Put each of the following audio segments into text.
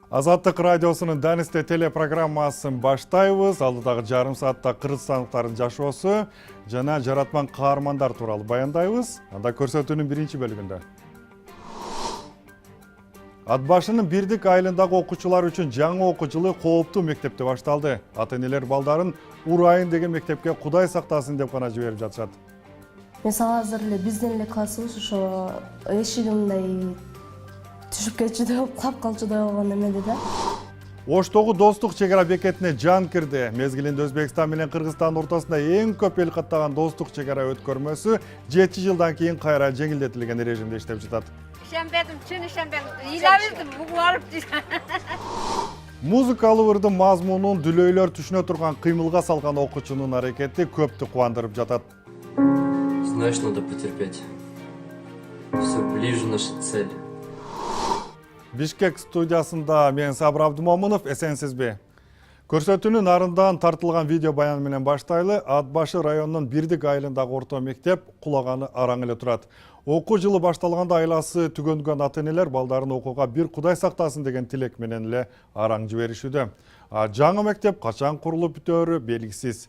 Азаттык радиосунун Данисте телепрограммасын баштайбыз. Алдыдагы жарым саатта кыргызстандыктардын жашоосу жана жаратман каармандар тууралуу баяндайбыз. Анда көрсөтүүнүн биринчи бөлүгүндө. Ат башынын Бирдик айылындагы окуучулар үчүн жаңы окуу жылы кооптуу мектепте башталды. Ата-энелер балдарын урайын деген мектепке Кудай сактасын деп гана жиберип жатышат. Мисалы азыр эле биздин эле классыбыз ошо эшигимдей түшүп кетчүдөй болуп, калап калчудай болгон эмеде да. Оштогу достук чек ара бекетине жан кирди. Мезгилинде Өзбекстан менен Кыргызстандын ортосунда эң көп эл каттаган достук чек ара өткөрмөсү 7 жылдан кийин кайра жеңилдетилген режимде иштеп жатат. Ишенбедим, чын ишенбедим. Ыйлабыздым, бугуп алып Музыкалуу ырдын мазмунун дүлөйлөр түшүнө турган кыймылга салган окуучунун аракети көптү кубандырып жатат. Знаешь, надо потерпеть. Все ближе наша цель. Бишкек студиясында мен Сабыр Абдымомунов, эсенсизби? Көрсөтүүнүн арындан тартылган видео баян менен баштайлы. Ат башы районунун Бирдик айылындагы орто мектеп кулаганы араң эле турат. Окуу жылы башталганда айласы түгөнгөн ата-энелер балдарын окууга бир Кудай сактасын деген тилек менен эле араң жиберишүүдө. Жаңы мектеп качан курулуп бүтөөрү белгисиз.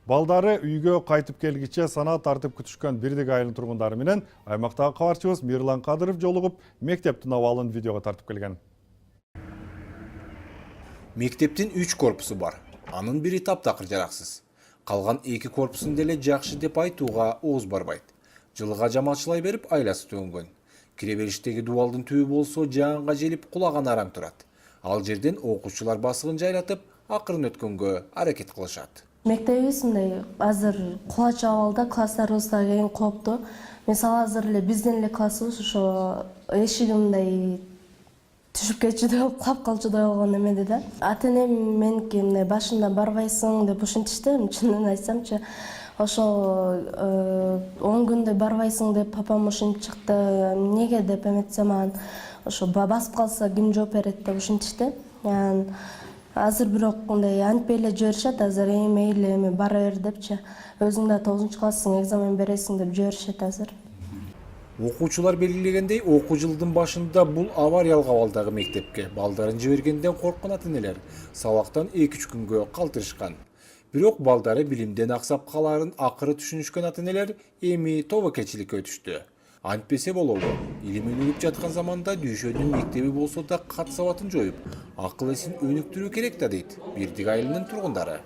Балдары үйгө кайтып келгиче санаа тартып күтүшкөн Бирдик айылынын тургундары менен аймактагы кабарчыбыз Мирлан Кадыров жолугуп, мектептин абалын видеого тартып келген. Мектептин 3 корпусу бар. Анын бири таптакыр жараксыз. Калган 2 корпусун деле жакшы деп айтууга ооз барбайт. Жылга жамачылай берип айласы төнгөн. Кире бериштеги дубалдын түбү болсо жаанга желип кулаган араң турат. Ал жерден окуучулар басыгын жайлатып, акырын өткөнгө аракет кылышат. Мектебибиз мындай азыр кулач абалда, класстарыбыз да кең кооптуу. Мисалы азыр эле биздин эле классыбыз ошо эшигимдей түшүп кетчүдөй болуп, калап калчудай болгон эмеде да. Ата-энем меники мындай башында барбайсың деп ушинтишти, чынын айтсамчы. Ошол 10 күндөй барбайсың деп папам ушинтип чыкты. Эмнеге деп эметсем анан ошо басып калса ким жооп берет деп ушинтишти. Азыр бирок мындай антпей эле жиберишет, азыр мейли эми бара бер депчи. Өзүң да 9 класстың, экзамен бересиң деп жиберишет азыр. Окуучулар белгилегендей, окуу жылдын башында бул авариялык абалдагы мектепке балдарын жибергенден корккон ата-энелер сабактан 2-3 күнгө калтырышкан. Бирок балдары билимден аксап калаарын акыры түшүнүшкөн ата-энелер эми тобокелчиликке өтүштү. Антпесе болобу? Илим өнүгүп жаткан заманда дүйшөнүн мектеби болсо да кат сабатын жоюп, акыл эсин өнүктүрүү керек да дейт Бирдик айылынын тургундары.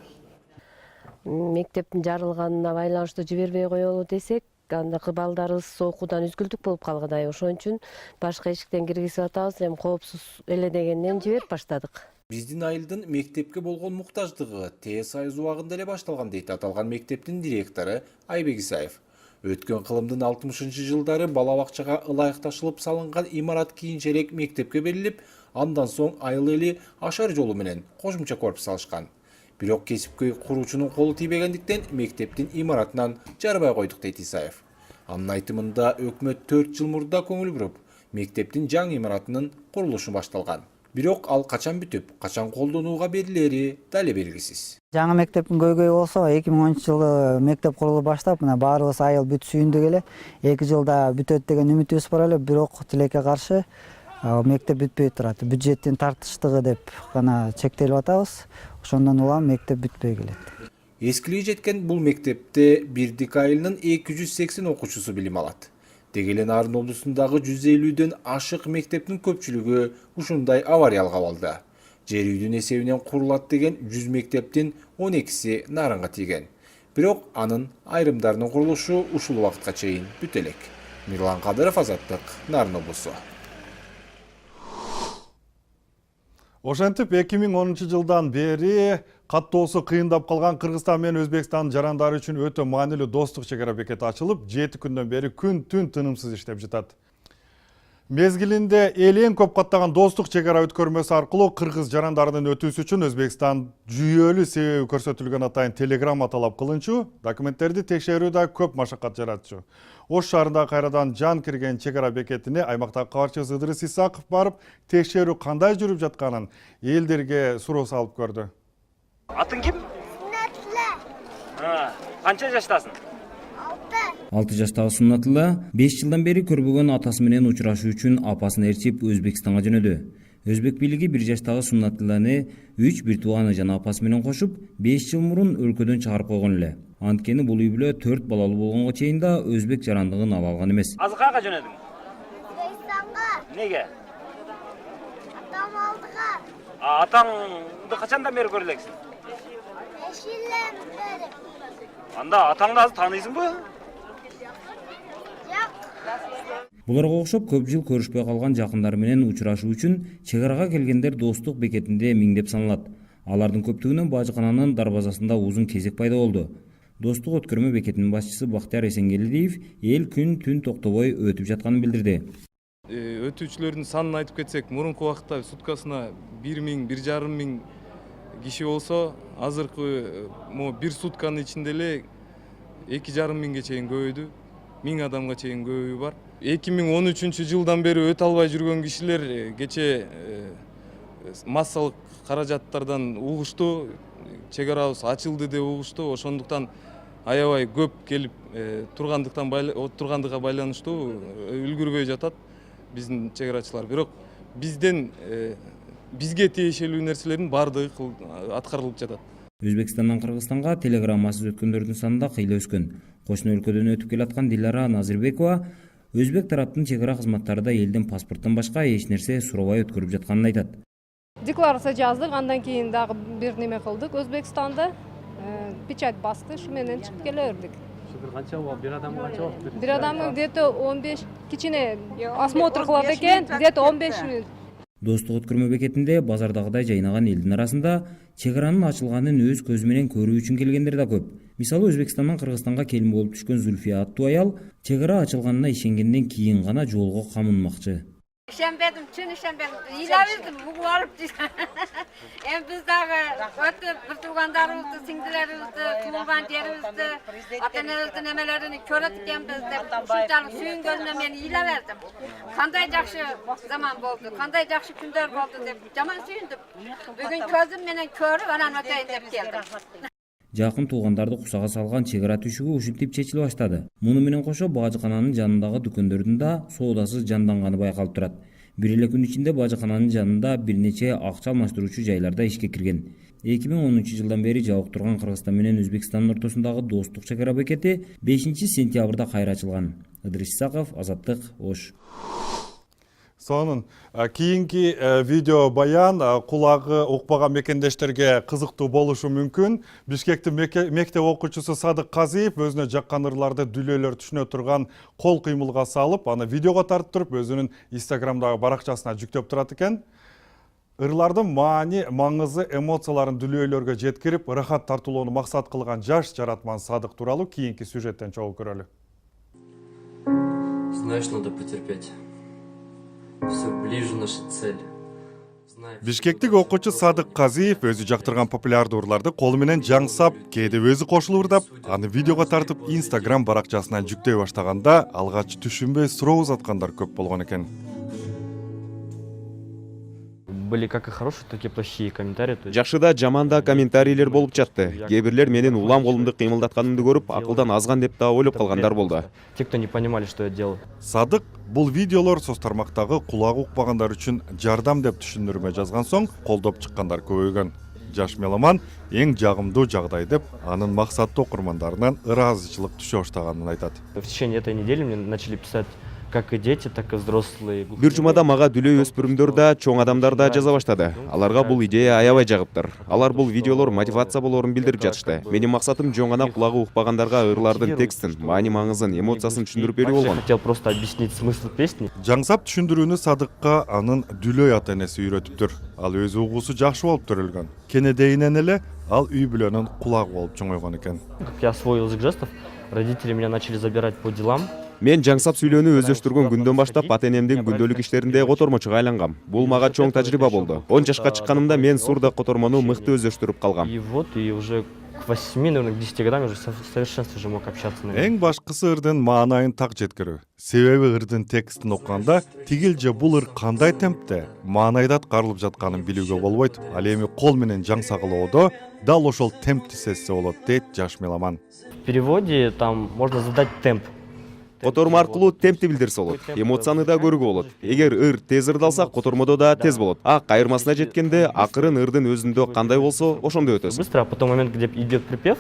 Мектептин жарылганына байланыштуу жибербей коелу десек, андакы балдарыбыз окуудан үзгүлтүк болуп калгыдай. Ошон үчүн башка эшиктен киргизип атабыз, эми коопсуз эле дегенден жиберип баштадык. Биздин айылдын мектепке болгон муктаждыгы тез айыз убагында эле башталган дейт аталган мектептин директору Айбек Исаев. Өткөн кылымдын 60-жылдары бала бакчага ылайыкташылып салынган имарат кийинчерээк мектепке берилип, андан соң айыл эли ашар жолу менен кошумча корпус салышкан. Бирок кесипкөй куруучунун колу тийбегендиктен мектептин имаратынан жарбай койдук дейт Исаев. Анын айтымында өкмөт 4 жыл мурда көңүл буруп, мектептин жаңы имаратынын курулушу башталган. Бирок ал качан бүтүп, качан колдонууга берилери дале белгисиз. Жаңы мектептин көйгөйү болсо 2010-жылы мектеп курулуп баштап, мына баарыбыз айыл бүтүшүндүк эле 2 жылда бүтөт деген үмүтүбүз бар эле, бирок тилекке каршы мектеп бүтпөй турат. Бюджеттин тартыштыгы деп гана чектелип атабыз. Ошондон улам мектеп бүтпөй келет. Эскилиги жеткен бул мектепте Бирдик айылынын 280 окуучусу билим алат. Деги эле Нарын облусундагы 150дөн ашык мектептин көпчүлүгү ушундай авариялык абалда. Жер үйдүн эсебинен курулат деген 100 мектептин 12си Нарынга тийген. Бирок анын айрымдарынын курулушу ушул убакытка чейин бүтө элек. Мирлан Кадыров, Азаттык, Нарын облусу. Ошентип 2010-жылдан бери каттоосу кыйындап калган Кыргызстан менен Өзбекстандын жарандары үчүн өтө маанилүү достук чек ара бекети ачылып, 7 күндөн бери күн-түн тынымсыз иштеп жатат. Мезгилинде эл эң көп каттаган достук чек ара өткөрмөсү аркылуу кыргыз жарандарынын өтүүсү үчүн Өзбекстан жүйөлүү себеби көрсөтүлгөн атайын телеграмма талап кылынчу, документтерди текшерүү да көп машакат жаратчу. Ош шаарында кайрадан жан кирген чек ара бекетине аймактагы кабарчыбыз Ыдырыс Исаков барып, текшерүү кандай жүрүп жатканын элдерге суроо салып көрдү. Атың ким? Канча жаштасың? 6 жаштагы Суннатылла 5 жылдан бери көрбөгөн атасы менен учурашуу үчүн апасын ээрчип Өзбекстанга жөнөдү. Өзбек бийлиги 1 жаштагы Суннатилланы 3 бир тууганы жана апасы менен кошуп 5 жыл мурун өлкөдөн чыгарып койгон эле. Анткени бул үй бүлө 4 балалуу болгонго чейин да өзбек жарандыгын ала алган эмес. Азыр каяка жөнөдүң? Өзбекстанга. Неге? Атам алдыға. Атаңды качандан бери көрө элексиң? 5 жылдан бeri. Анда атаңды азыр тааныйсыңбы? Жок. Буларга окшоп көп жыл көрүшпөй калган жакындары менен учурашуу үчүн чек арага келгендер достук бекетинде миңдеп саналат. Алардын көптүгүнөн бажыкананын дарбазасында uzun кезек пайда болду. Достук өткөрмө бекетинин башчысы Бактияр Эсенгелдиев эл күн түн токтобой өтүп жатканын билдирди. Өтүүчүлөрдүн санын айтып кетсек, мурунку убакта суткасына 1000–1500 миң киши болсо, азыркы бир сутканын ичинде эле 2,5 миңге чейин көбөйдү. 1000 адамга чейин көбөйүү бар. 2013 жылдан бери өтө албай жүргөн кишилер кече массалык каражаттардан угушту, чек арабыз ачылды деп угушту. Ошондуктан аябай көп келип тургандыгына байланыштуу үлгүрбөй жатат биздин чек арачылар. Бирок бизге тиешелүү нерселердин баардыгы аткарылып жатат. Өзбекстандан Кыргызстанга телеграммасыз өткөндөрдүн саны да кыйла өскөн. Кошуна өлкөдөн өтүп келаткан Дилара Назирбекова өзбек тараптын чек ара кызматтары да элдин паспорттон башка эч нерсе сурабай өткөрүп жатканын айтат. Декларация жаздык, андан кийин дагы бир неме кылдык. Өзбекстанда печать басты, ушу менен чыгып келе бердик. Канча убакыт, бир адам канча убакыт берет? Бир адам где-то 15 кичине осмотр кылат экен, где-то 15 мүнөт. Достук өткөрмө бекетинде базардагыдай жайнаган элдин арасында чек аранын ачылганын өз көзү менен көрүү үчүн келгендер да көп. Мисалы Өзбекстандан Кыргызстанга келин болуп түшкөн Зульфия аттуу аял чек ара ачылганына ишенгенден кийин гана жолго камынмакчы. İşembedim, çün işembedim. İlaverdim, bu varıp deyip. Hem biz dağı ötüp, bir tuğandarımızdı, sindilerimizdi, tuğulgan yerimizdi, atanelizdi nemelerini köretken biz de şuncalık suyun gözüne beni ilaverdim. Kanday jakşı zaman oldu, kanday jakşı günler oldu deyip jaman suyundum. Bugün közüm menen körüp anan öteyin deyip geldim. Жакын туугандарды кусага салган чек ара түшүгү ушинтип чечиле баштады. Муну менен кошо бажыкананын жанындагы дүкөндөрдүн да соодасы жанданганы байкалып турат. Бир эле күн ичинде бажыкананын жанында бир нече акча алмаштыруучу жайларда ишке кирген. 2010 жылдан бери жабык турган Кыргызстан менен Өзбекстандын ортосундагы достук чек ара бекети 5-сентябрда кайра ачылган. Ыдырыс Исаков, Азаттык, Ош. Сонун кийинки видео баян кулагы укпаган мекендештерге кызыктуу болушу мүмкүн. Бишкектин мектеп окуучусу Садык Казиев өзүнө жаккан ырларды дүлөөлөр түшүнө турган кол кыймылга салып, аны видеого тартып туруп өзүнүн Instagramдагы баракчасына жүктөп турат экен. Ырлардын маани, маңызы, эмоцияларын дүлөөлөргө жеткирип, ырахат тартуулоону максат кылган жаш жаратман Садык тууралуу кийинки сюжеттен чогуу көрөлү. Знаешь, надо потерпеть. Все ближе наша цель. Бишкектик окуучу Садык Казиев өзү жактырган популярдуу ырларды колу менен жаңсап, кээде өзү кошулуп ырдап, аны видеого тартып Instagram баракчасына жүктөй баштаганда алгач түшүнбөй суроо узаткандар көп болгон экен. Были как и хорошие, так и плохие комментарии. Жакшыда, жаманда комментарийлер болуп жатты. Кээ бирлер менин улам колумду кыймылдатканымды көрүп, акылдан азган деп да ойлоп калгандар болду. Те, кто не понимали, что я делал. Садык бул видеолор соц тармактагы кулагы укпагандар үчүн жардам деп түшүндүрмө жазган соң колдоп чыккандар көбөйгөн. Жаш меломан эң жагымдуу жагдай деп анын максаттуу окурмандарынан ыраазычылык түшө баштаганын айтат. В течение этой недели мне начали писать как и дети, так и взрослые. Бир жумада мага дүлөй өспүрүмдөр да, чоң адамдар да жаза баштады. Аларга бул идея аябай жагыптыр. Алар бул видеолор мотивация болоорун билдирип жатышты. Менин максатым жоң гана кулагы укпагандарга ырлардын текстин, маани маңызын, эмоциясын түшүндүрүп берүү болгон. Я хотел просто объяснить смысл песни. Жаңсап түшүндүрүүнү Садыкка анын дүлөй ата энеси үйрөтүптүр. Ал өз угуусу жакшы болуп төрөлгөн. Кенедейинен эле ал үй бүлөнүн кулагы болуп чоңойгон экен. Как я освоил язык жестов, родители меня начали забирать по делам. Мен жаңсап сүйлөөнү өздөштүргөн күндөн баштап ата энемдин күндөлүк иштеринде котормочуга айлангам. Бул мага чоң тажрыйба болду. 10 жашка чыкканымда мен сурда котормону мыкты өздөштүрүп калгам. И вот, и уже к 8, наверное, к 10 годам уже в совершенстве уже мог общаться. Эң башкысы ырдын маанайын так жеткирүү. Себеби ырдын текстин окуганда тигилже бул ыр кандай темпте, маанайда аткарылып жатканын билүүгө болбойт. Ал эми кол менен жаңсагылоодо дал ошол темпти сезсе болот, дейт жаш меломан. В переводе там можно задать темп. Которма аркылуу темпти билдирсе болот. Эмоцияны да көрүүгө болот. Эгер ыр тез ырдалса, котормодо да тез болот. А кайырмасына жеткенде акырын ырдын өзүндө кандай болсо, ошондой өтөсүң. Быстро, а потом момент, где идет припев.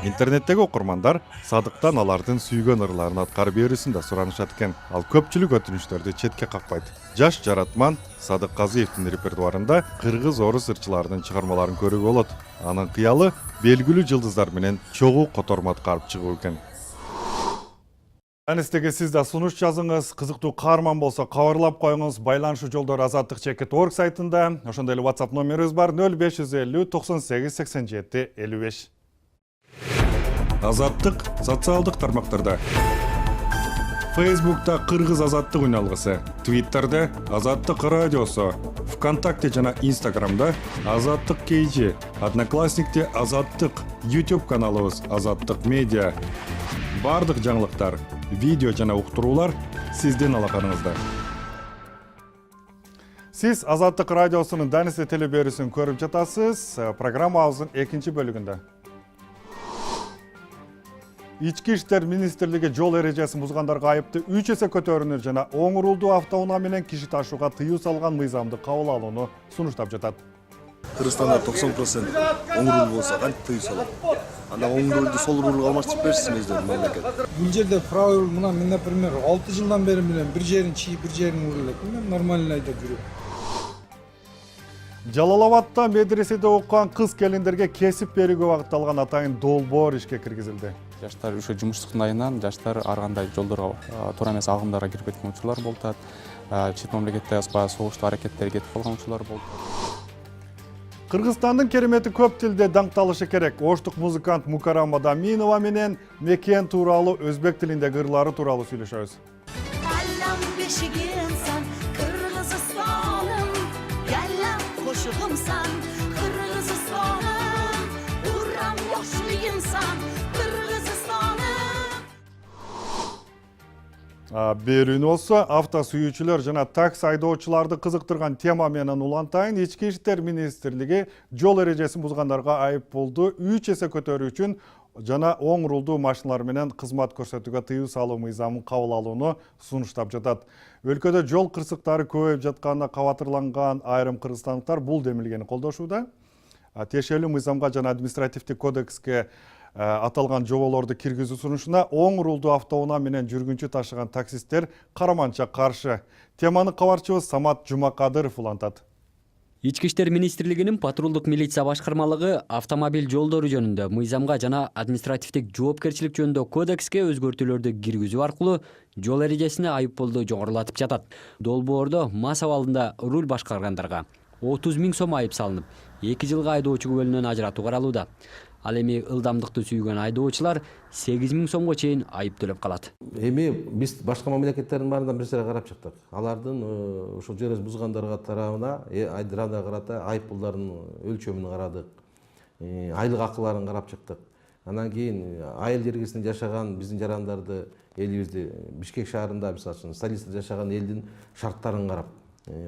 Интернеттеги окурмандар Садыктан алардын сүйгөн ырларын аткарып берүүсүн да суранышат экен. Ал көпчүлүк өтүнүчтөрдү четке какпайт. Жаш жаратман Садык Казыевдин репертуарында кыргыз орус ырчыларынын чыгармаларын көрүүгө болот. Анын кыялы белгилүү жылдыздар менен чогуу котормо аткарып чыгуу экен. Анестеге сиз да сунуш жазыңыз, кызыктуу каарман болсо кабарлап коюңуз. Байланышуу жолдору azattik.org сайтында. Ошондой эле WhatsApp номерибиз бар 0550 98 87 55. Азаттык социалдык тармактарда. Facebook'ta Кыргыз азаттык үналгысы, Twitter'де Азаттык радиосу, ВКонтакте жана Instagram'да Азаттык KG, Одноклассникте Азаттык, YouTube каналыбыз Азаттык медиа. Бардык жаңылыктар, видео жана уктуруулар сиздин алаканыңызда. Сиз Азаттык радиосунун Данисе телеберүүсүн көрүп жатасыз. Программабыздын экинчи бөлүгүндө. Ички иштер министрлиги жол эрежесин бузгандарга айыпты 3 эсе көтөрүүнү жана оңурулдуу автоунаа менен киши ташууга тыюу салган мыйзамды кабыл алууну сунуштап жатат. Кыргызстанда 90% оңурул болсо кантип тыюу салат? Анда оңурулду сол рулга алмаштырып берсин өздөрү мамлекет. Бул жерде правый руль мына мен, например, 6 жылдан бери менен бир жерин чийип, бир жерин урулат. Мен нормально айдап жүрөм. Жалалабадта медреседе окуган кыз келиндерге кесип берүүгө багытталган атайын долбоор ишке киргизилди. Жаштар ушу жумуштуктун айынан жаштар ар кандай жолдорго туура эмес агымдарга кирип кеткен учурлар болуп атат. Чет мамлекетте согуштуу аракеттер кетип калган учурлар болуп атат. Кыргызстандын керемети көп тилде даңкталышы керек. Оштук музыкант Мукарам Адаминова менен мекен тууралуу өзбек тилиндеги ырлары тууралуу сүйлөшөбүз. Берүүнү болсо авто сүйүүчүлөр жана такси айдоочуларды кызыктырган тема менен улантайын. Ички иштер министрлиги жол эрежесин бузгандарга айып болду 3 эсе көтөрүү үчүн жана оң рулдуу машиналар менен кызмат көрсөтүүгө тыюу салуу мыйзамын кабыл алууну сунуштап жатат. Өлкөдө жол кырсыктары көбөйүп жатканына кабатырланган айрым кыргызстандыктар бул демилгени колдошууда. Тиешелүү мыйзамга жана административдик кодекске аталган жоболорду киргизүү сунушуна оң рулдуу автоунаа менен жүргүнчү ташыган таксисттер караманча каршы. Теманы кабарчыбыз Самат Жумакадыров улантат. Ички иштер министрлигинин патрулдук милиция башкармалыгы автомобиль жолдору жөнүндө мыйзамга жана административдик жоопкерчилик жөнүндө кодекске өзгөртүүлөрдү киргизүү аркылуу жол эрежесине айыппулду жоңгурулатып жатат. Долбоордо мас абалында руль башкаргандарга 30 000 сом айып салынып, 2 жылга айдоочу күбөлүнөн ажыратуу каралууда. Ал эми ылдамдыкты сүйгөн айдоочулар 8 000 сомго чейин айып төлөп калат. Эми биз башка мамлекеттердин баарынан бир сыра карап чыктык. Алардын ошол жол эрежесин бузгандарга тарабына айдырада карата айып пулдардын өлчөмүн карадык. Айлык акыларын карап чыктык. Анан кийин айыл жергесинде жашаган биздин жарандарды, элибизди Бишкек шаарында мисалы үчүн столицада жашаган элдин шарттарын карап,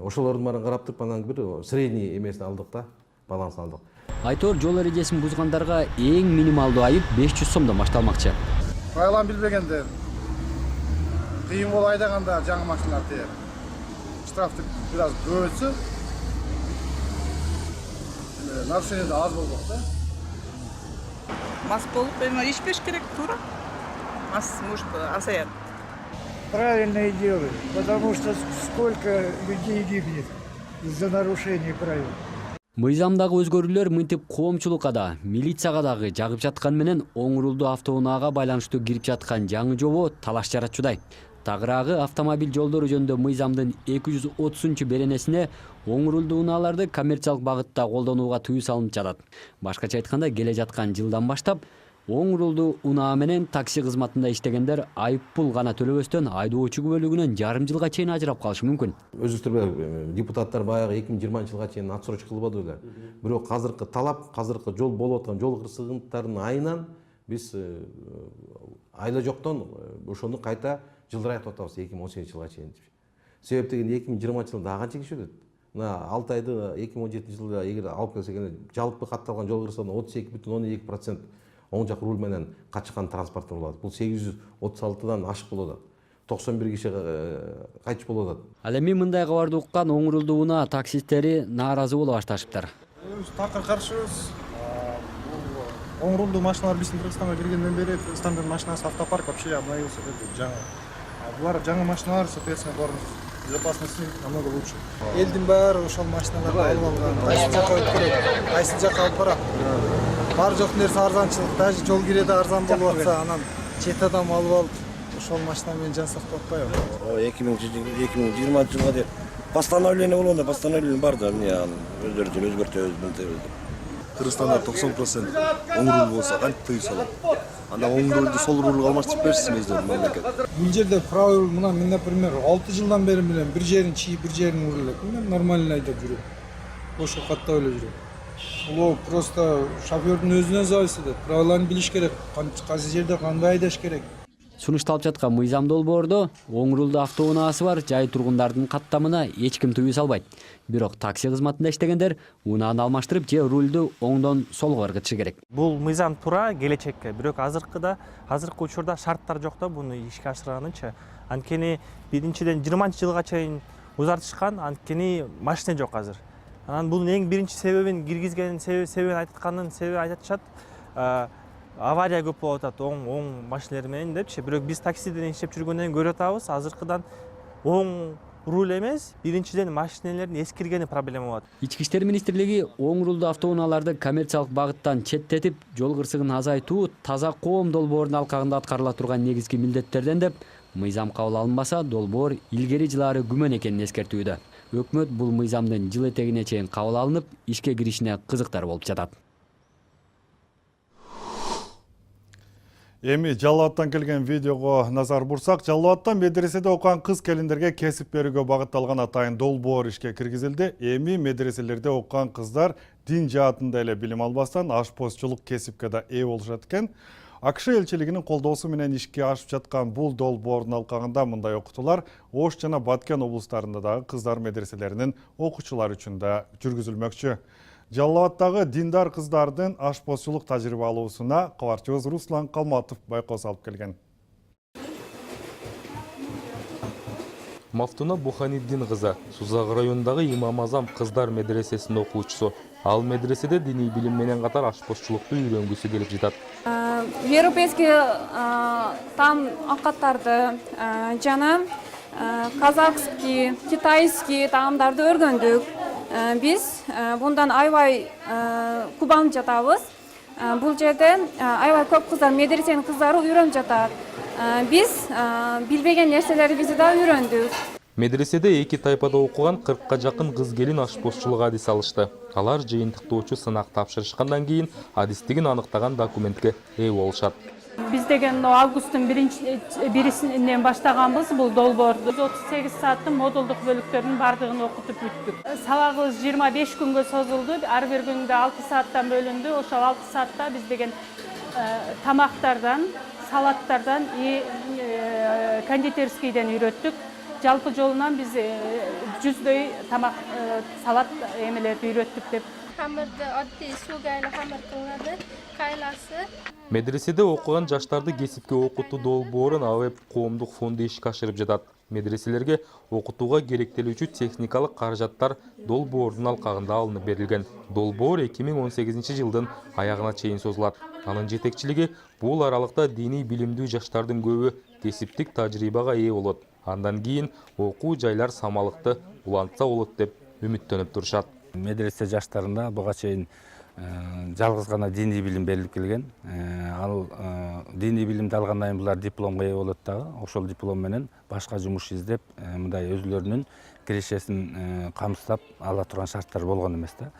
ошолордун баарын караптык, анан бир средний эмесин алдык да, балансын алдык. Айтор жол эрежесин бузгандарга эң минималдуу айып 500 сомдон башталмакчы. Правиланы билбегендер кыйын болуп айдаганда жаңы машиналар тээ. Штрафты бир аз көбөйтсө, нарушение да аз болмок да. Мас болуп, ишпеш керек, туура. Мас может азаят. Правильно делают, потому что сколько людей гибнет из-за нарушений правил. Мыйзамдагы өзгөрүүлөр мынтип коомчулукка да, милицияга дагы жагып жаткан менен оң рулдуу автоунаага байланыштуу кирип жаткан жаңы жобо талаш жаратчудай. Тагыраагы автомобиль жолдору жөнүндө мыйзамдын 230-беренесине оң рулдуу унааларды коммерциялык багытта колдонууга тыюу салынып жатат. Башкача айтканда, келе жаткан жылдан баштап оң рулдуу унаа менен такси кызматында иштегендер айып пул гана төлөбөстөн айдоочу күбөлүгүнөн жарым жылга чейин ажырап калышы мүмкүн. Өзүктүр депутаттар баягы 2020 жылга чейин отсрочка кылбады беле. Бирок азыркы талап, азыркы жол болуп аткан жол кырсыгынтарынын айынан биз айла жоктон ошону кайта жылдырайтып атабыз 2018 жылга чейин. Себеп деген 2020 жылда канча киши өлөт? мына 6 айды 2017 жылда эгер алып келсек жалпы катталган жол кырсыгында 32,12% оң жак руль менен качкан транспорттор болот. Бул 836дан ашык болот. 91 киши кайтыш болот. Ал эми мындай кабарды уккан оң рулдуу унаа таксисттери нааразы боло башташыптыр. Такыр каршыбыз. Оң рулдуу машиналар биздин Кыргызстанга киргенден бери Кыргызстандын машинасы автопарк вообще обновился dedi жаңы. Булар жаңы машиналар, соответственно, безопасности намного лучше. Элдин баары ошол машиналарды алып алган. Кайсы жака өтүп керек, кайсы жака алып барат. Бар жок нерсе арзанчылык, даже жол киреде арзан болуп атса, анан чет адам алып алып ошол машина менен жан сактап атпайбы? 2020 жылга деп постановление болгондо постановление бар да, эмне өздөрүнчө өзгөртөбүз. Кыргызстанда 90% оң руль болсо кантип тыюу салат. Анда оң рульду сол рульга алмаштырып берсин өздөрү мамлекет. Бул жерде правый руль мына мен, например, 6 жылдан бери билем, бир жерин чийип, бир жерин урлап. Мен нормально айдап жүрөм. Ошо каттап эле жүрөм. Бул просто шофёрдун өзүнөн зависит этет. Правиланы билиш керек, кайсы жерде кандай айдаш керек. Сунушталып жаткан мыйзам долбоордо оң рулдуу автоунаасы бар жай тургундардын каттамына эч ким тыюу салбайт. Бирок такси кызматында иштегендер унааны алмаштырып же рулду оңдон солго ыргытышы керек. Бул мыйзам туура келечекке, бирок азыркы учурда шарттар жок да буну ишке ашырганычы. Анткени биринчиден 20-жылга чейин узартышкан, анткени машина жок азыр. Анан бунун эң биринчи себебин киргизген себебин айтканын себебин айтышат. Авария көп болуп атат оң машиналар менен депчи. Бирок биз таксиден иштеп жүргөндөн көрүп атабыз, азыркыдан оң руль эмес, биринчиден машиналардын эскиргени проблема болот. Ички иштер министрлиги оң рулдуу автоунааларды коммерциялык багыттан четтетип, жол кырсыгын азайтуу таза коом долбоорунун алкагында аткарыла турган негизги милдеттерден деп, мыйзам кабыл алынбаса, долбоор илгери жылары күмөн экенин эскертүүдө. Өкмөт бул мыйзамдын жыл этегине чейин кабыл алынып, ишке киришине кызыктар болуп жатат. Эми Жалал абадтан келген видеого назар бурсак, Жалал абадта медреседе окуган кыз келиндерге кесип берүүгө багытталган атайын долбоор ишке киргизилди. Эми медреселерде окуган кыздар дин жаатында эле билим албастан ашпозчулук кесипке да ээ болушат экен. АКШ элчилигинин колдоосу менен ишке ашып жаткан бул долбоордун алкагында мындай окутуулар Ош жана Баткен облустарында дагы кыздар медреселеринин окуучулары үчүн да жүргүзүлмөкчү. Жалал абадтагы диндар кыздардын ашпозчулук тажрыйба алуусуна кабарчыбыз Руслан Калматов байкоо салып келген. Мафтуна Буханиддин кызы Сузак районундагы Имам Азам кыздар медресесинин окуучусу. Ал медреседе диний билим менен катар ашпозчулукту үйрөнгүсү келип жатат. Европейский там акаттарды жана казахский, китайский таамдарды өргөндүк. Биз bundan аябай кубанып жатабыз. Бул жерде аябай көп кыздар, медресенин кыздары үйрөнүп жатат. Биз билбеген нерселерибизди да үйрөндүк. Медреседе эки тайпада окуган 40-ка жакын кыз келин ашпозчулук адис алышты. Алар жыйынтыктоочу сынак тапшырышкандан кийин адистигин аныктаган документке ээ болушат. Биз деген августтун биринен баштаганбыз бул долбоорду. 38 сааттын модулдук бөлүктөрүнүн бардыгын окутуп бүттүк. Сабагыбыз 25 күнгө созулду. Ар бир күндө 6 сааттан бөлүндү. Ошол 6 саатта биз деген тамактардан, салаттардан, кондитерскийден үйрөттүк. Жалпы жолунан биз 100дөй тамак, салат эмелерди үйрөттүк деп. Хамырды отти сугайлы хамыр кылынады, кайласы. Медреседе окуган жаштарды кесипке окутуу долбоорун АВЭП коомдук фонду ишке ашырып жатат. Медреселерге окутууга керектелүүчү техникалык каражаттар долбоордун алкагында алынып берилген. Долбоор 2018 жылдын аягына чейин созулат. Анын жетекчилиги бул аралыкта диний билимдүү жаштардын көбү кесиптик тажрыйбага ээ болот. Андан кийин окуу жайлар самалыкты улантса болот деп үмүттөнүп турушат. Медресе жаштарына буга чейин жалгыз гана диний билим берилип келген. Ал диний билимди алгандан кийин булар дипломго ээ болот дагы. Ошол диплом менен башка жумуш издеп, мындай өзүлөрүнүн кирешесин камсыздап ала турган шарттар болгон эмес да.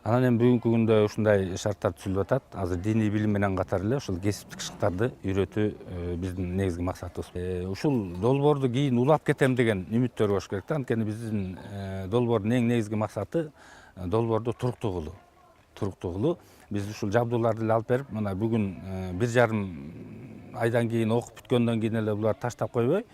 Анан эми бүгүнкү күндө ушундай шарттар түзүлүп атат. Азыр диний билим менен катар эле ушул кесиптик шыктарды үйрөтүү биздин негизги максатыбыз. Ушул долбоорду кийин улап кетем деген үмүттөр болуш керек да. Анткени биздин долбоордун эң негизги максаты долбоорду туруктуу кылуу. Биз ушул жабдууларды эле алып берип, мына бүгүн 1,5 айдан кийин окуп бүткөндөн кийин эле булар таштап койбой,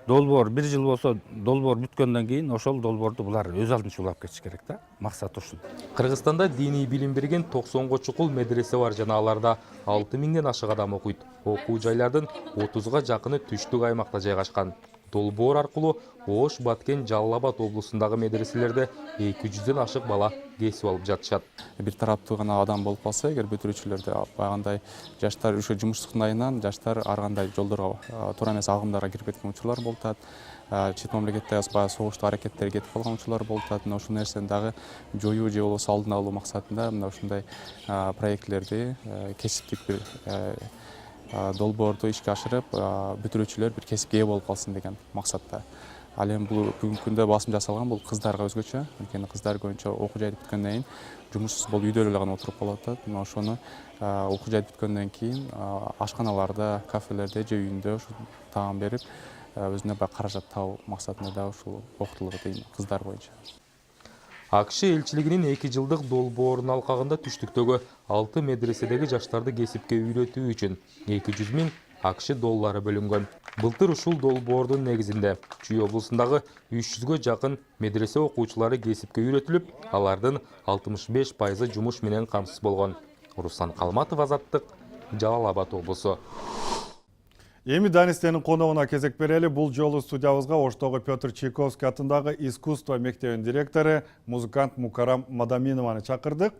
долбоор 1 жыл болсо долбоор бүткөндөн кийин ошол долбоорду булар өз алдынча улап кетиш керек да. Максат ушул. Кыргызстанда диний билим берген 90 чукул медресе бар жана аларда 6000ден ашык адам окуйт. Окуу жайлардын 30га жакыны түштүк аймакта жайгашкан. Долбоор аркылуу Ош, Баткен, Жалал Абад облусундагы медреселерде 200ден ашык бала кесип алып жатышат. Бир тараптуу гана адам болуп калса, эгер бүтүрүүчүлөрдө баягындай жаштар ушо жумуштук ыңайынан жаштар ар кандай жолдорго туура эмес агымдарга кирип кеткен учурлар болуп атат. Чет мамлекетте баягы согуштуу аракеттер кетип калган учурлар болуп атат. Мына ушул нерсени дагы жоюу же болбосо алдын алуу максатында мына ушундай проектлерди кесиптик бир долбоорду ишке ашырып, бүтүрүүчүлөр бир кесипке ээ болуп калсын деген максатта. Ал эми бул бүгүнкү күндө басым жасалган, бул кыздарга өзгөчө. Анткени кыздар көбүнчө окуу жайды бүткөндөн кийин жумушсуз болуп үйдө эле гана отуруп калып атат. Мына ошону окуу жайды бүткөндөн кийин ашканаларда, кафелерде же үйүндө ушу таам берип, өзүнө баягы каражат табуу максатында да ушул окутулуп атат кыздар боюнча. АКШ элчилигинин 2 жылдык долбоорунун алкагында түштүктөгү 6 медреседеги жаштарды кесипке үйрөтүү үчүн 200 000 АКШ доллары бөлүнгөн. Былтыр ушул долбоордун негизинде Чүй облусундагы 300гө жакын медресе окуучулары кесипке үйрөтүлүп, алардын 65% жумуш менен камсыз болгон. Руслан Калматов, Азаттык, Жалал Абад облусу. Эми Данистенин коногуна кезек берели. Бул жолу студиябызга Оштогу Петр Чайковский атындагы искусство мектебинин директору, музыкант Мукарам Мадаминованы чакырдык.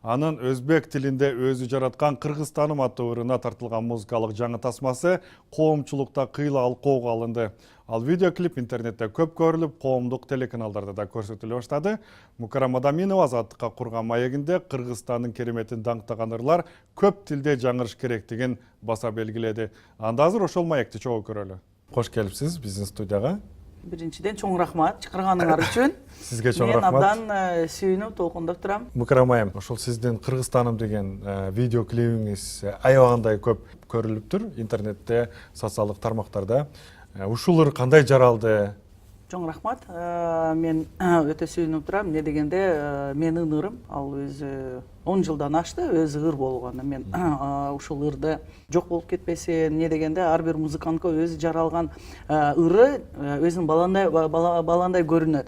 Анын өзбек тилинде өзү жараткан Кыргызстаным аттуу ырына тартылган музыкалык жаңы тасмасы коомчулукта кыйла алкоого алынды. Ал видеоклип интернетте көп көрүлүп, коомдук телеканалдарда да көрсөтүлө баштады. Мукарам Мадаминова Азаттыкка курган маегинде Кыргызстандын кереметин даңктаган ырлар көп тилде жаңырыш керектигин баса белгиледи. Анда азыр ошол маекти чогуу көрөлү. Кош келипсиз биздин студияга. Биринчиден чоң рахмат чакырганыңар үчүн. Сизге чоң рахмат. Мен абдан сүйүнүп, толкундап турам. Мукарам айым, ошол сиздин Кыргызстаным деген видеоклибиңиз аябагандай көп көрүлүптүр интернетте, социалдык тармактарда. Ушул ыр кандай жаралды? Чоң рахмат. Мен өтө сүйүнүп турам. Эмне дегенде менин ырым, ал өзү 10 жылдан ашты, өзү ыр болгону. Мен ушул ырды жок болуп кетпесин, эмне дегенде ар бир музыкантка өзү жаралган ыры өзүнүн баландай көрүнөт.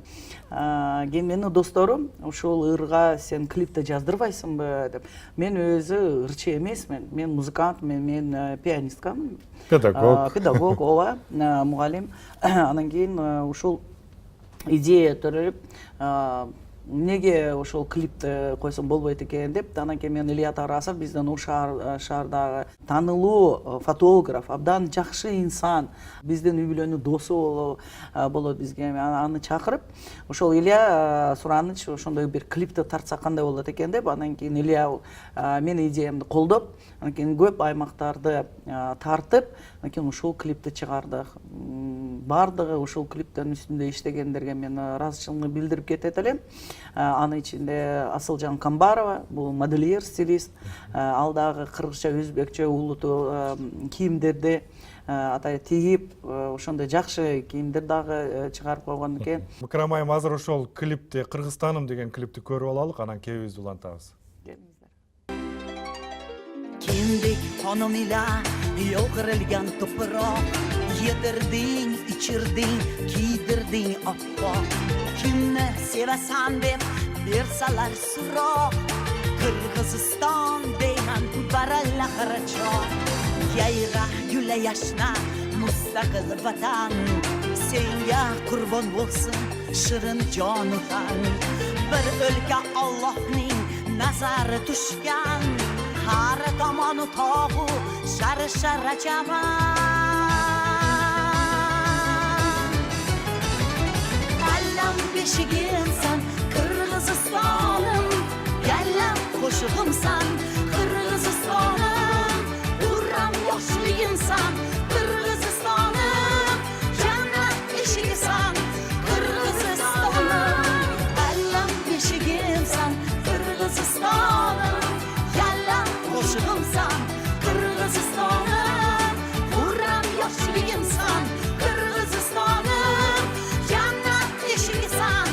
Кен менин досторум ушул ырга сен клипти жаздырбайсыңбы деп. Мен өзү ырчы эмесмин. Мен музыкант, мен пианисткам. Педагог, ооба, мугалим. Анан кийин ушул идея төрөлүп, эмнеге ошол клипти койсом болбойт экен деп, анан кийин мен Илья Тарасов, биздин Ур шаардагы таанылуу фотограф, абдан жакшы инсан, биздин үй бүлөнүн досу болот бизге. Аны чакырып, ошол Илья сураныч ошондой бир клипти тартсак кандай болот экен деп, анан кийин Илья менин идеямды колдоп, анан кийин көп аймактарды тартып, анан кийин ушул клипти чыгардык. Бардыгы ушул клиптин үстүндө иштегендерге мен ыраазычылыгымды билдирип кетет элем. Анын ичинде Асылжан Камбарова, бул модельер, стилист, ал дагы кыргызча, өзбекче улуту кийимдерди атай тигип, ошондой жакшы кийимдер дагы чыгарып койгон экен. Мукарам айым, азыр ошол клипти, Кыргызстаным деген клипти көрүп алалык, анан кебибизди улантабыз. Kimdik konumuyla yol kırılgan toprağa Yedirdin, içirdin, giydirdin affa Kimne sevesen de versalar sıra Kırgızistan deyhan baralla haraca Yayra güle yaşna mustakil vatan Senga kurban olsun şirin canıhan Bir ülke Allah'ın nazarı düşkan Har tamanı tağı şarı şarı caman Allam beşigimsen Kırgızistanım Yallam koşuğumsan Kırgızistanım Uram yaşlıyımsan Kırgızistanım Cennet eşiğisan Kırgızistanım Allam beşigimsen Kırgızistanım Koşuğumsan Kırgızistanım Uram yaşlıyımsan Kırgızistanım Cennet eşiğisan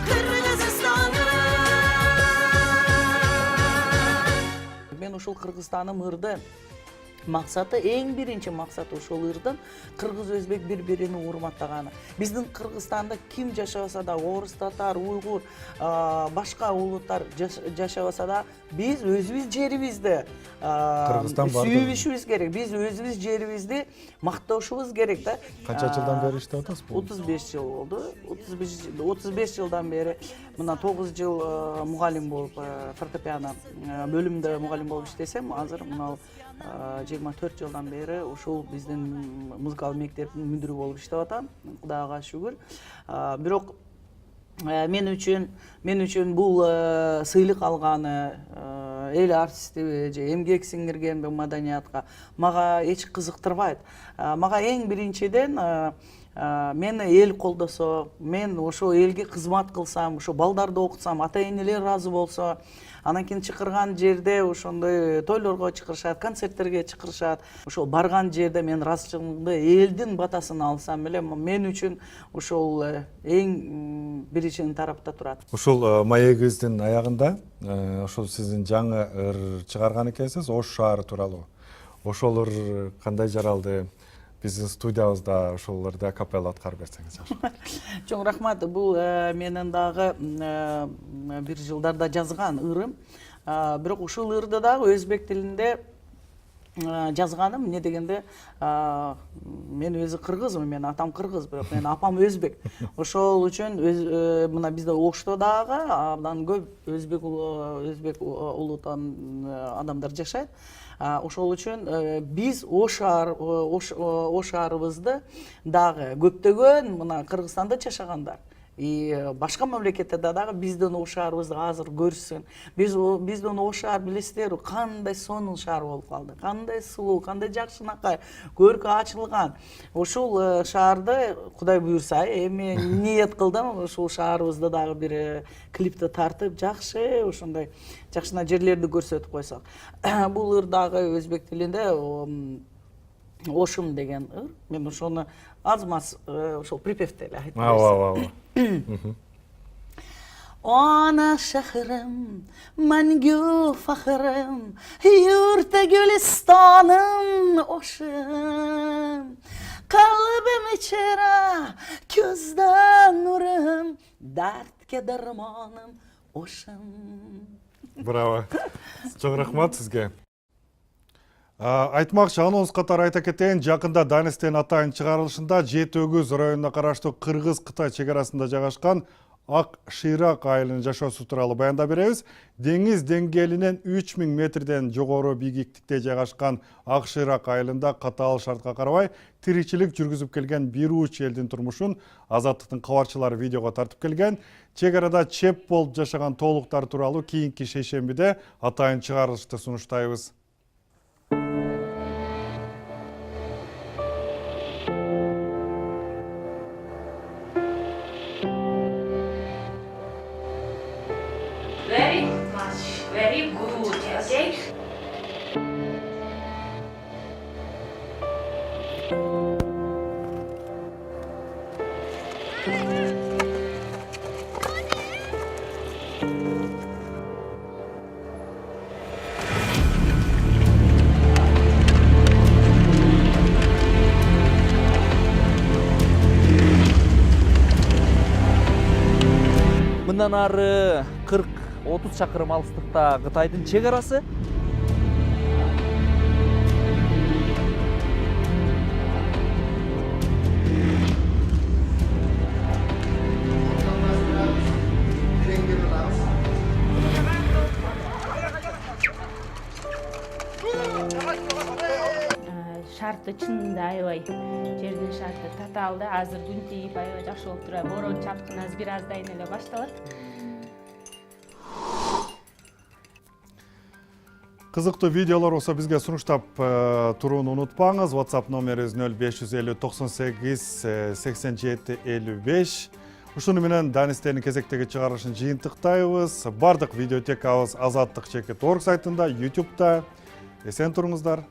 Kırgızistanım Men ушул Кыргызстаным ырды максаты, эң биринчи максаты ошол ырдын кыргыз өзбек бири бирин урматтаганы. Биздин Кыргызстанда ким жашабаса да, орус, татар, уйгур, башка улуттар жашабаса да, биз өзүбүз жерибизди сүйүшүбүз керек. Биз өзүбүз жерибизди макташыбыз керек да. Канча жылдан бери иштеп атасыз? 35 жыл болду. 35 жылдан бери мына 9 жыл мугалим болуп, фортепиано бөлүмдө мугалим болуп иштесем, азыр мына 24 жылдан бери ушул биздин музыкалык мектептин мүдүрү болуп иштеп атам. Кудайга шүгүр. Бирок мен үчүн бул сыйлык алганы, эл артистиби же эмгек сиңирген маданиятка мага эч кызыктырбайт. Мага эң биринчиден мени эл колдосо, мен ошо элге кызмат кылсам, ошо балдарды окутсам, ата-энелер ыраазы болсо, анан кийин чакырган жерде ошондой тойлорго чакырышат, концерттерге чакырышат. Ошол барган жерде мен ыраазычылыгымды элдин батасын алсам эле мен үчүн ошол эң биринчи тарапта турат. Ушул маегибиздин аягында ошол сиздин жаңы ыр чыгарган экенсиз, Ош шаары тууралуу. Ошол ыр кандай жаралды? Биздин студиябызда ошол ырды акапелла аткарып берсеңиз жакшы. Чоң рахмат. Бул менин дагы бир жылдарда жазган ырым. Бирок ушул ырды дагы өзбек тилинде жазганым. Эмне дегенде, мен өзү кыргызмын, мен атам кыргыз, бирок менин апам өзбек. Ошол үчүн мына бизде Ошто дагы абдан көп өзбек улутан адамдар жашайт. Ошол үчүн биз Ош шаарыбызды дагы көптөгөн мына Кыргызстанда жашагандар башка мамлекеттерде дагы биздин Ош шаарыбызды азыр көрсүн. Биздин Ош шаар билесиздерби, кандай сонун шаар болуп калды, кандай сулуу, кандай жакшынакай, көркү ачылган. Ошол шаарды Кудай буйрса, эми ниет кылдым, ошол шаарыбызды дагы бир клипти тартып, жакшы ошондой жакшына жерлерди көрсөтүп койсок. Бул ыр дагы өзбек тилинде Ошум деген ыр. Мен ошону аз-маз ошол припевте эле айтып берсем. Ona şehrim, мәңгү фахрым, yurtta gülistanım, Oşum. Kalbim içera, gözden nurım, dertke dermanım, Oşum. Браво. Чоң рахмат сизге. Айтмакчы, анонс катары айта кетейин, жакында Данистен атайын чыгарылышында Жети Өгүз районуна караштуу Кыргыз-Кытай чекарасында жайгашкан Ак Шыйрак айылынын жашоосу тууралуу баяндап беребиз. Деңиз деңгээлинен 3000 метрден жогору бийиктикте жайгашкан Ак Шыйрак айылында катаал шартка карабай тиричилик жүргүзүп келген бир уч элдин турмушун Азаттыктын кабарчылары видеого тартып келген. Чек арада чеп болуп жашаган тоолуктар тууралуу кийинки шейшембиде атайын чыгарылышты сунуштайбыз. Very good, okay? Мындан ары 40-30 чакырым алыстыкта Кытайдын чек арасы. Шарты чынында аябай жердин шарты татаалды. Азыр күн тийип аябай жакшы болуп турат. Борон чапкын азыр бир аздайын эле башталат. Кызыктуу видеолор болсо бизге сунуштап турууну унутпаңыз. WhatsApp номерибиз 0550 98 87 55. Ушуну менен Данистенин кезектеги чыгарылышын жыйынтыктайбыз. Бардык видеотекабыз Азаттык.org сайтында, YouTube'да. Эсен туруңуздар.